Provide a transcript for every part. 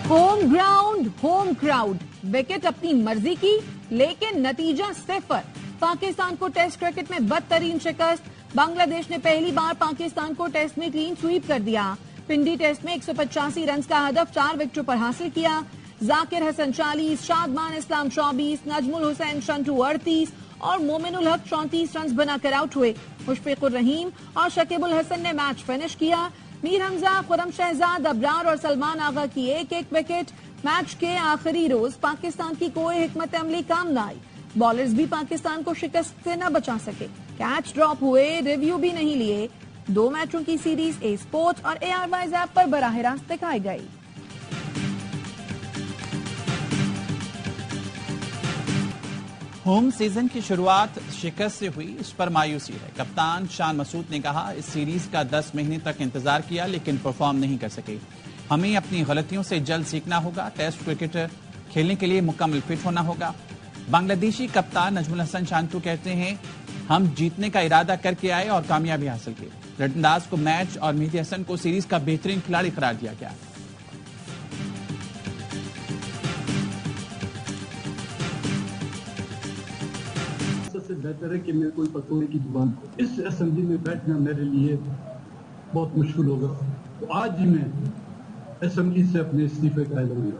Home ground home crowd, wicket اپنی مرضی کی لیکن نتیجہ 0۔ پاکستان کو ٹیسٹ کرکٹ میں بدترین شکست، بنگلہ دیش نے پہلی بار پاکستان کو ٹیسٹ میں کلین سویپ کر دیا۔ پنڈی ٹیسٹ میں 185 رنز کا ہدف 4 وکٹوں پر حاصل کیا۔ ذاکر حسن 40، شادمان اسلام 24، نجم الحسین شنٹو 38 اور مومن الحق 34 رنز بنا کر آؤٹ ہوئے۔ مشفق الرحیم اور شکیب الحسن نے میچ فنش کیا۔ میر حمزہ، خرم شہزاد، ابرار اور سلمان آغا کی ایک ایک وکٹ۔ میچ کے آخری روز پاکستان کی کوئی حکمت عملی کام نہ آئی، بالرز بھی پاکستان کو شکست سے نہ بچا سکے، کیچ ڈراپ ہوئے، ریویو بھی نہیں لیے۔ 2 میچوں کی سیریز اے اسپورٹ اور ARY ایپ پر براہ راست دکھائی گئی۔ ہوم سیزن کی شروعات شکست سے ہوئی، اس پر مایوسی ہے۔ کپتان شان مسعود نے کہا اس سیریز کا 10 مہینے تک انتظار کیا لیکن پرفارم نہیں کر سکے، ہمیں اپنی غلطیوں سے جلد سیکھنا ہوگا، ٹیسٹ کرکٹ کھیلنے کے لیے مکمل فٹ ہونا ہوگا۔ بنگلہ دیشی کپتان نجم الحسن شانٹو کہتے ہیں ہم جیتنے کا ارادہ کر کے آئے اور کامیابی حاصل کی۔ رٹنداز کو میچ اور مہدی حسن کو سیریز کا بہترین کھلاڑی قرار دیا گیا۔ سے بہتر ہے کہ میں کوئی پکوڑے کی دکان اس اسمبلی میں بیٹھنا میرے لیے بہت مشکل ہوگا، تو آج ہی میں اسمبلی سے اپنے استعفے کا اعلان کیا۔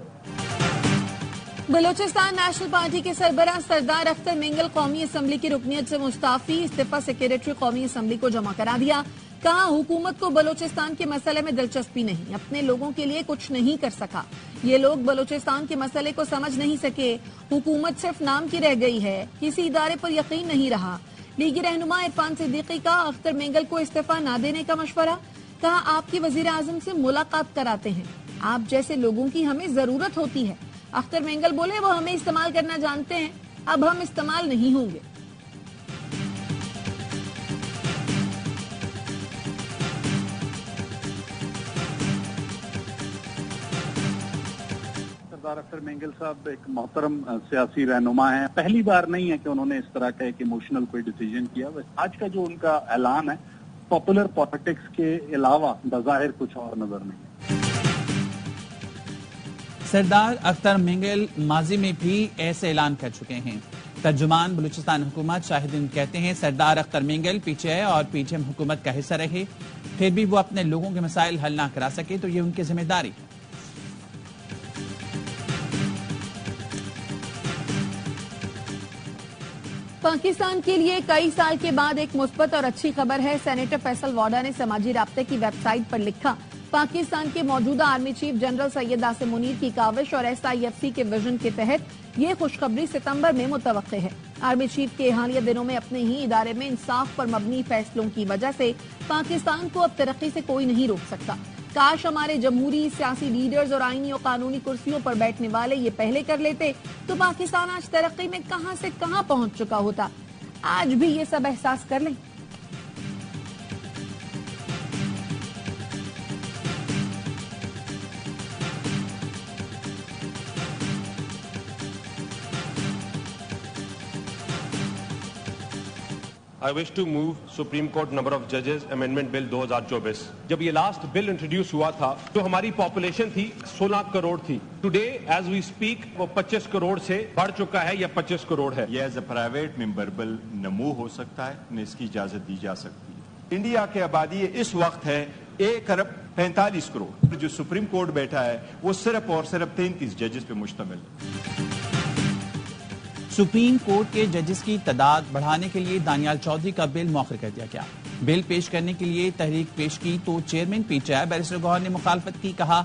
بلوچستان نیشنل پارٹی کے سربراہ سردار اختر مینگل قومی اسمبلی کی رکنیت سے مستعفی، استعفی سیکریٹری قومی اسمبلی کو جمع کرا دیا۔ کہا حکومت کو بلوچستان کے مسئلے میں دلچسپی نہیں، اپنے لوگوں کے لیے کچھ نہیں کر سکا، یہ لوگ بلوچستان کے مسئلے کو سمجھ نہیں سکے، حکومت صرف نام کی رہ گئی ہے، کسی ادارے پر یقین نہیں رہا۔ لیگی رہنما عرفان صدیقی کا اختر مینگل کو استعفی نہ دینے کا مشورہ، کہا آپ کی وزیر اعظم سے ملاقات کراتے ہیں، آپ جیسے لوگوں کی ہمیں ضرورت ہوتی ہے۔ اختر مینگل بولے وہ ہمیں استعمال کرنا جانتے ہیں، اب ہم استعمال نہیں ہوں گے۔ سردار اختر مینگل صاحب ایک محترم سیاسی رہنما ہیں، پہلی بار نہیں ہے کہ انہوں نے اس طرح کا ایک ایموشنل کوئی ڈیسیجن کیا۔ آج کا جو ان کا اعلان ہے پاپولر پالیٹکس کے علاوہ بظاہر کچھ اور نظر نہیں۔ سردار اختر مینگل ماضی میں بھی ایسے اعلان کر چکے ہیں۔ ترجمان بلوچستان حکومت شاہدین کہتے ہیں سردار اختر مینگل پیچھے ہے اور پی ٹی ایم حکومت کا حصہ رہے، پھر بھی وہ اپنے لوگوں کے مسائل حل نہ کرا سکے تو یہ ان کی ذمہ داری ہے۔ پاکستان کے لیے کئی سال کے بعد ایک مثبت اور اچھی خبر ہے، سینیٹر فیصل واڈا نے سماجی رابطے کی ویب سائٹ پر لکھا پاکستان کے موجودہ army chief general Syed Asim Munir کی کاوش اور SIFC کے ویژن کے تحت یہ خوشخبری ستمبر میں متوقع ہے۔ آرمی چیف کے حالیہ دنوں میں اپنے ہی ادارے میں انصاف پر مبنی فیصلوں کی وجہ سے پاکستان کو اب ترقی سے کوئی نہیں روک سکتا۔ کاش ہمارے جمہوری سیاسی لیڈرز اور آئینی اور قانونی کرسیوں پر بیٹھنے والے یہ پہلے کر لیتے تو پاکستان آج ترقی میں کہاں سے کہاں پہنچ چکا ہوتا۔ آج بھی یہ سب احساس کر لیں۔ I wish to move Supreme Court number of judges amendment bill 2024۔ جب یہ لاسٹ بل انٹروڈیوس ہوا تھا تو ہماری پاپولیشن تھی 16 کروڑ تھی، ٹوڈے ایز وی اسپیک وہ 25 کروڑ سے بڑھ چکا ہے یا 25 کروڑ ہے۔ یہ ایز اے پرائیویٹ ممبر بل نمو ہو سکتا ہے، انہیں اس کی اجازت دی جا سکتی ہے۔ انڈیا کی آبادی اس وقت ہے 1 ارب 45 کروڑ، جو سپریم کورٹ بیٹھا ہے وہ صرف اور صرف 33 ججز پہ مشتمل ہے۔ سپریم کورٹ کے ججز کی تعداد بڑھانے کے لیے دانیال چودھری کا بل مؤخر کر دیا گیا۔ بل پیش کرنے کے لیے تحریک پیش کی تو چیئرمین PTI بیرسٹر گوہر نے مخالفت کی، کہا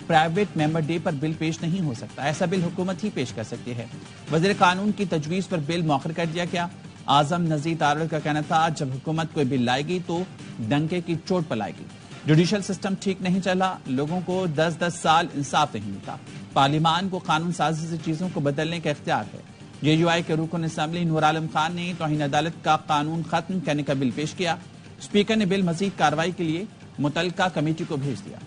پرائیویٹ ممبر ڈے پر بل پیش نہیں ہو سکتا، ایسا بل حکومت ہی پیش کر سکتی ہے۔ وزیر قانون کی تجویز پر بل مؤخر کر دیا گیا۔ اعظم نذیر تارڑ کا کہنا تھا جب حکومت کوئی بل لائے گی تو ڈنکے کی چوٹ پر لائے گی۔ جوڈیشل سسٹم ٹھیک نہیں چلا، لوگوں کو 10 سال انصاف نہیں ملتا، پارلیمان کو قانون سازی سے چیزوں کو بدلنے کا اختیار ہے۔ JUI کے رکن اسمبلی نور عالم خان نے توہین عدالت کا قانون ختم کرنے کا بل پیش کیا۔ اسپیکر نے بل مزید کارروائی کے لیے متعلقہ کمیٹی کو بھیج دیا۔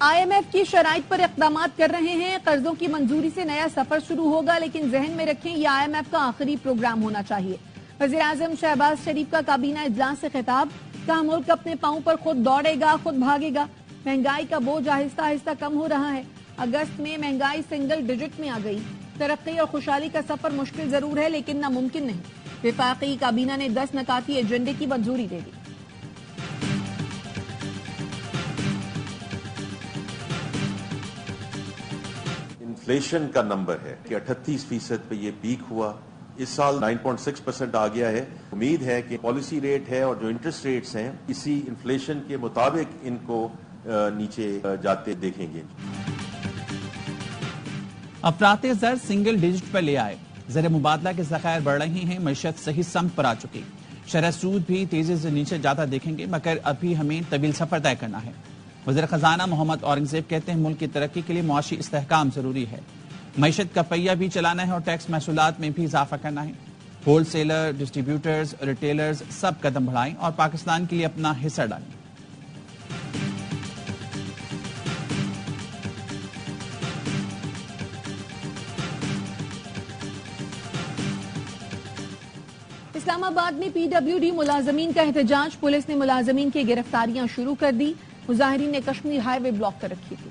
IMF کی شرائط پر اقدامات کر رہے ہیں، قرضوں کی منظوری سے نیا سفر شروع ہوگا لیکن ذہن میں رکھیں یہ IMF کا آخری پروگرام ہونا چاہیے۔ وزیر اعظم شہباز شریف کا کابینہ اجلاس سے خطاب، کہا ملک اپنے پاؤں پر خود دوڑے گا، خود بھاگے گا، مہنگائی کا بوجھ آہستہ آہستہ کم ہو رہا ہے، اگست میں مہنگائی سنگل ڈیجٹ میں آ گئی، ترقی اور خوشحالی کا سفر مشکل ضرور ہے لیکن ناممکن نہیں، وفاقی کابینہ نے 10 نکاتی ایجنڈے کی منظوری دے دی۔ انفلیشن کا نمبر ہے کہ 38% پہ یہ پیک ہوا، اس سال 9.6% آ گیا ہے۔ امید ہے کہ پالیسی ریٹ ہے اور جو انٹرسٹ ریٹس ہیں اسی انفلیشن کے مطابق ان کو نیچے جاتے دیکھیں گے۔ افراط زر سنگل ڈیجٹ پر لے آئے، زر مبادلہ کے ذخائر بڑھ رہے ہیں، معیشت صحیح سمت پر آ چکی، شرح سود بھی تیزی سے نیچے جاتا دیکھیں گے، مگر ابھی ہمیں طویل سفر طے کرنا ہے۔ وزیر خزانہ محمد اورنگزیب کہتے ہیں ملک کی ترقی کے لیے معاشی استحکام ضروری ہے، معیشت کا پہیہ بھی چلانا ہے اور ٹیکس محصولات میں بھی اضافہ کرنا ہے۔ ہول سیلر، ڈسٹریبیوٹرز، ریٹیلرز سب قدم بڑھائیں اور پاکستان کے لیے اپنا حصہ ڈالیں۔ اسلام آباد میں پی ڈبلیو ڈی ملازمین کا احتجاج، پولیس نے ملازمین کی گرفتاریاں شروع کر دی، مظاہرین نے کشمیر ہائی وے بلاک کر رکھی تھی۔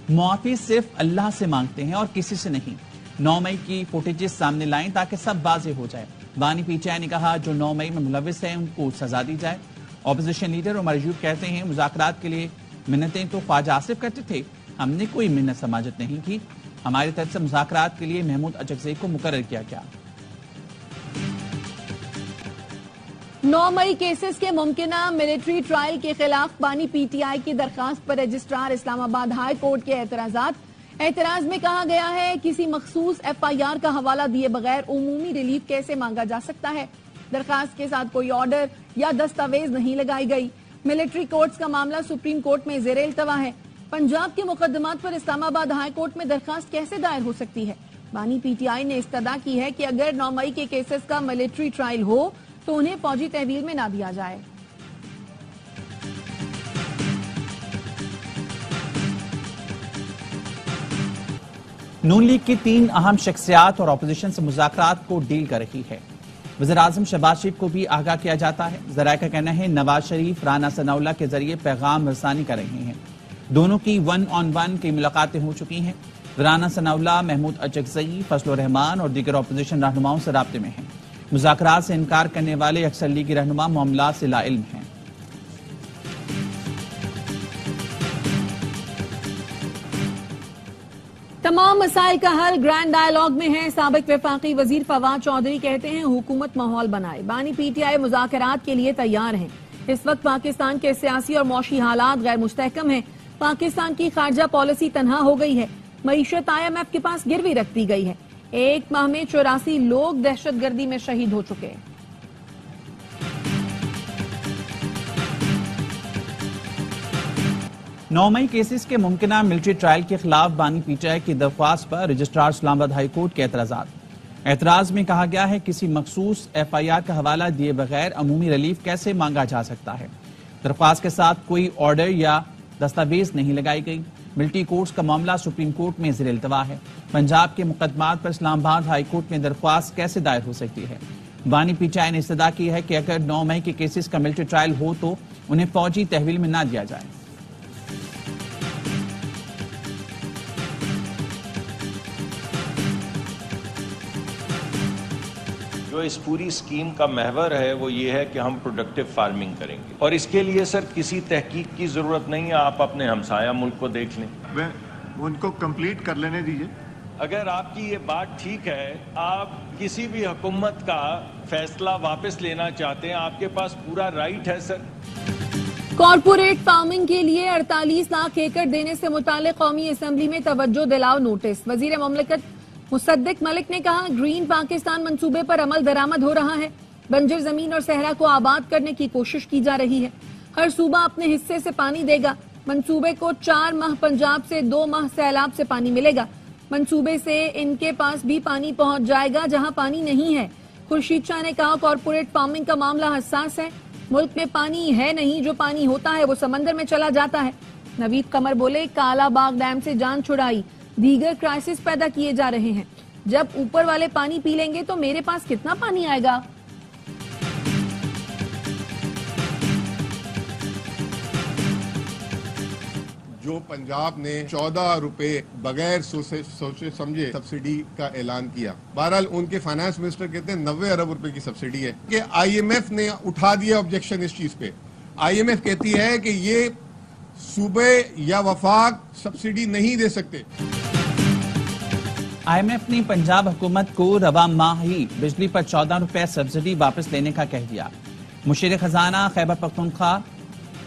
معافی صرف اللہ سے مانگتے ہیں اور کسی سے نہیں، 9 مئی کی فوٹیجز سامنے لائیں تاکہ سب واضح ہو جائے۔ بانی پی ٹی آئی نے کہا جو 9 مئی میں ملوث ہیں ان کو سزا دی جائے۔ اپوزیشن لیڈر عمر ایوب کہتے ہیں مذاکرات کے لیے منتیں تو خواجہ آصف کرتے تھے، ہم نے کوئی منت سماجت نہیں کی، ہماری طرف سے مذاکرات کے لیے محمود اچکزئی کو مقرر کیا گیا۔ 9 مئی کیسز کے ممکنہ ملٹری ٹرائل کے خلاف بانی پی ٹی آئی کی درخواست پر رجسٹرار اسلام آباد ہائی کورٹ کے اعتراض میں کہا گیا ہے کسی مخصوص ایف آئی آر کا حوالہ دیے بغیر عمومی ریلیف کیسے مانگا جا سکتا ہے، درخواست کے ساتھ کوئی آرڈر یا دستاویز نہیں لگائی گئی، ملٹری کورٹس کا معاملہ سپریم کورٹ میں زیر التوا ہے، پنجاب کے مقدمات پر اسلام آباد ہائی کورٹ میں درخواست کیسے دائر ہو سکتی ہے؟ بانی پی ٹی آئی نے استدعا کی ہے کہ اگر 9 مئی کے کیسز کا ملٹری ٹرائل ہو تو انہیں فوجی تحویل میں نہ دیا جائے۔ نون لیگ کی 3 اہم شخصیات اور اپوزیشن سے مذاکرات کو ڈیل کر رہی ہے، وزیر اعظم شہباز شریف کو بھی آگاہ کیا جاتا ہے، ذرائع کا کہنا ہے نواز شریف رانا ثناء اللہ کے ذریعے پیغام رسانی کر رہے ہیں، دونوں کی 1 on 1 کی ملاقاتیں ہو چکی ہیں، رانا ثناء اللہ محمود اچکزئی، فضل الرحمان اور دیگر اپوزیشن رہنماؤں سے رابطے میں ہیں، مذاکرات سے انکار کرنے والے اکثر لیگی رہنما معاملات سے لا علم ہیں۔ تمام مسائل کا حل گرینڈ ڈائیلاگ میں ہے، سابق وفاقی وزیر فواد چودھری کہتے ہیں حکومت ماحول بنائے، بانی پی ٹی آئی مذاکرات کے لیے تیار ہیں، اس وقت پاکستان کے سیاسی اور معاشی حالات غیر مستحکم ہیں، پاکستان کی خارجہ پالیسی تنہا ہو گئی ہے، معیشت IMF کے پاس گروی رکھ دی گئی ہے، 1 ماہ میں 84 لوگ دہشت گردی میں شہید ہو چکے ہیں۔ نو مئی کیسز کے ممکنہ ملٹری ٹرائل کے خلاف بانی پی ٹی آئی کی درخواست پر رجسٹرار اسلام آباد ہائی کورٹ کے اعتراض میں کہا گیا ہے کسی مخصوص ایف آئی آر کا حوالہ دیے بغیر عمومی ریلیف کیسے مانگا جا سکتا ہے، درخواست کے ساتھ کوئی آرڈر یا دستاویز نہیں لگائی گئی، ملٹری کورٹس کا معاملہ سپریم کورٹ میں زیر التوا ہے، پنجاب کے مقدمات پر اسلام آباد ہائی کورٹ میں درخواست کیسے دائر ہو سکتی ہے؟ بانی پی ٹی آئی نے استدعا کی ہے کہ اگر 9 مئی کے کیسز کا ملٹری ٹرائل ہو تو انہیں فوجی تحویل میں نہ دیا جائے۔ جو اس پوری اسکیم کا محور ہے وہ یہ ہے کہ ہم پروڈکٹیو فارمنگ کریں گے، اور اس کے لیے سر کسی تحقیق کی ضرورت نہیں ہے، آپ اپنے ہمسایہ ملک کو دیکھ لیں، ان کو کمپلیٹ کر لینے دیجیے۔ اگر آپ کی یہ بات ٹھیک ہے، آپ کسی بھی حکومت کا فیصلہ واپس لینا چاہتے ہیں، آپ کے پاس پورا رائٹ ہے سر۔ کارپوریٹ فارمنگ کے لیے 48 لاکھ ایکڑ دینے سے متعلق قومی اسمبلی میں توجہ دلاؤ نوٹس، وزیر مملکت مصدق ملک نے کہا گرین پاکستان منصوبے پر عمل درآمد ہو رہا ہے، بنجر زمین اور صحرا کو آباد کرنے کی کوشش کی جا رہی ہے، ہر صوبہ اپنے حصے سے پانی دے گا، منصوبے کو 4 ماہ پنجاب سے 2 ماہ سیلاب سے پانی ملے گا، منصوبے سے ان کے پاس بھی پانی پہنچ جائے گا جہاں پانی نہیں ہے۔ خورشید شاہ نے کہا کارپوریٹ فارمنگ کا معاملہ حساس ہے، ملک میں پانی ہے نہیں، جو پانی ہوتا ہے وہ سمندر میں چلا جاتا ہے، نوید قمر بولے کالا باغ ڈیم سے جان چھڑائی، دیگر کرائسس پیدا کیے جا رہے ہیں، جب اوپر والے پانی پی لیں گے تو میرے پاس کتنا پانی آئے گا؟ جو پنجاب نے 14 روپے بغیر سوچے سمجھے سبسڈی کا اعلان کیا، بہرحال ان کے فائنانس منسٹر کہتے ہیں 90 ارب روپے کی سبسڈی ہے کہ آئی ایم ایف نے اٹھا دیا آبجیکشن اس چیز پہ۔ آئی ایم ایف کہتی ہے کہ یہ صوبے یا وفاق سبسڈی نہیں دے سکتے۔ آئی ایم ایف نے پنجاب حکومت کو رواں ماہ ہی بجلی پر 14 روپے سبسڈی واپس لینے کا کہہ دیا۔ مشیر خزانہ خیبر پختونخوا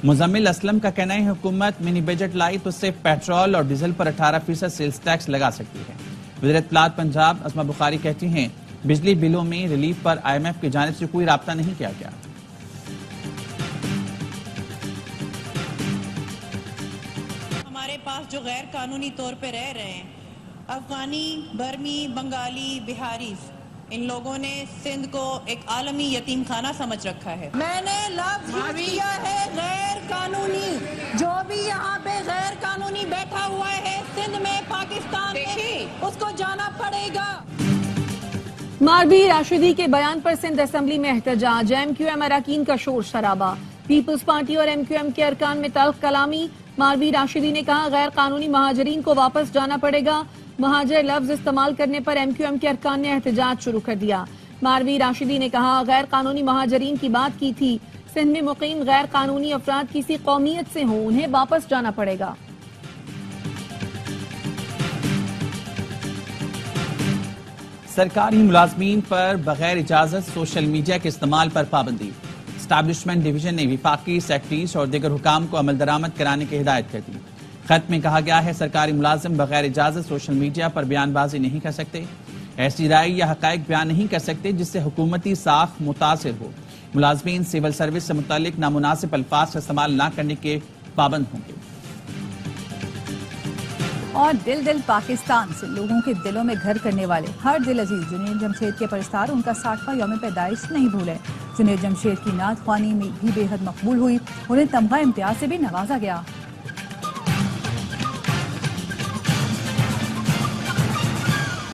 مزمل اسلم کا کہنا ہے حکومت منی بجٹ لائی تو صرف پیٹرول اور ڈیزل پر 18% سیلز ٹیکس لگا سکتی ہے۔ وزیر اطلاعات پنجاب اسما بخاری کہتی ہیں بجلی بلوں میں ریلیف پر آئی ایم ایف کی جانب سے کوئی رابطہ نہیں کیا گیا۔ ہمارے پاس جو غیر قانونی طور پہ رہ رہے ہیں، افغانی، برمی، بنگالی، بہاری، ان لوگوں نے سندھ کو ایک عالمی یتیم خانہ سمجھ رکھا ہے۔ میں نے لفظ کیا ہے غیر قانونی، جو بھی یہاں پہ غیر قانونی بیٹھا ہوا ہے سندھ میں، پاکستان میں، اس کو جانا پڑے گا۔ ماروی راشدی کے بیان پر سندھ اسمبلی میں احتجاج، ایم کیو ایم اراکین کا شور شرابہ، پیپلز پارٹی اور ایم کیو ایم کے ارکان میں تلخ کلامی۔ ماروی راشدی نے کہا غیر قانونی مہاجرین کو واپس جانا پڑے گا۔ مہاجر لفظ استعمال کرنے پر ایم کیو ایم کے ارکان نے احتجاج شروع کر دیا۔ ماروی راشدی نے کہا غیر قانونی مہاجرین کی بات کی تھی، سندھ میں مقیم غیر قانونی افراد کسی قومیت سے ہوں انہیں واپس جانا پڑے گا۔ سرکاری ملازمین پر بغیر اجازت سوشل میڈیا کے استعمال پر پابندی۔ اسٹیبلشمنٹ ڈویژن نے وفاقی سیکرٹریز اور دیگر حکام کو عمل درآمد کرانے کی ہدایت کر دی۔ خط میں کہا گیا ہے سرکاری ملازم بغیر اجازت سوشل میڈیا پر بیان بازی نہیں کر سکتے، ایسی رائے یا حقائق بیان نہیں کر سکتے جس سے حکومتی ساکھ متاثر ہو۔ ملازمین سول سروس سے متعلق نامناسب الفاظ کا استعمال نہ کرنے کے پابند ہوں گے۔ اور دل پاکستان سے لوگوں کے دلوں میں گھر کرنے والے ہر دل عزیز جنید جمشید کے پرستار ان کا 60واں یوم پیدائش نہیں بھولے۔ جنید جمشید کی نعت خوانی میں بھی بے حد مقبول ہوئی، انہیں تمغہ امتیاز سے بھی نوازا گیا۔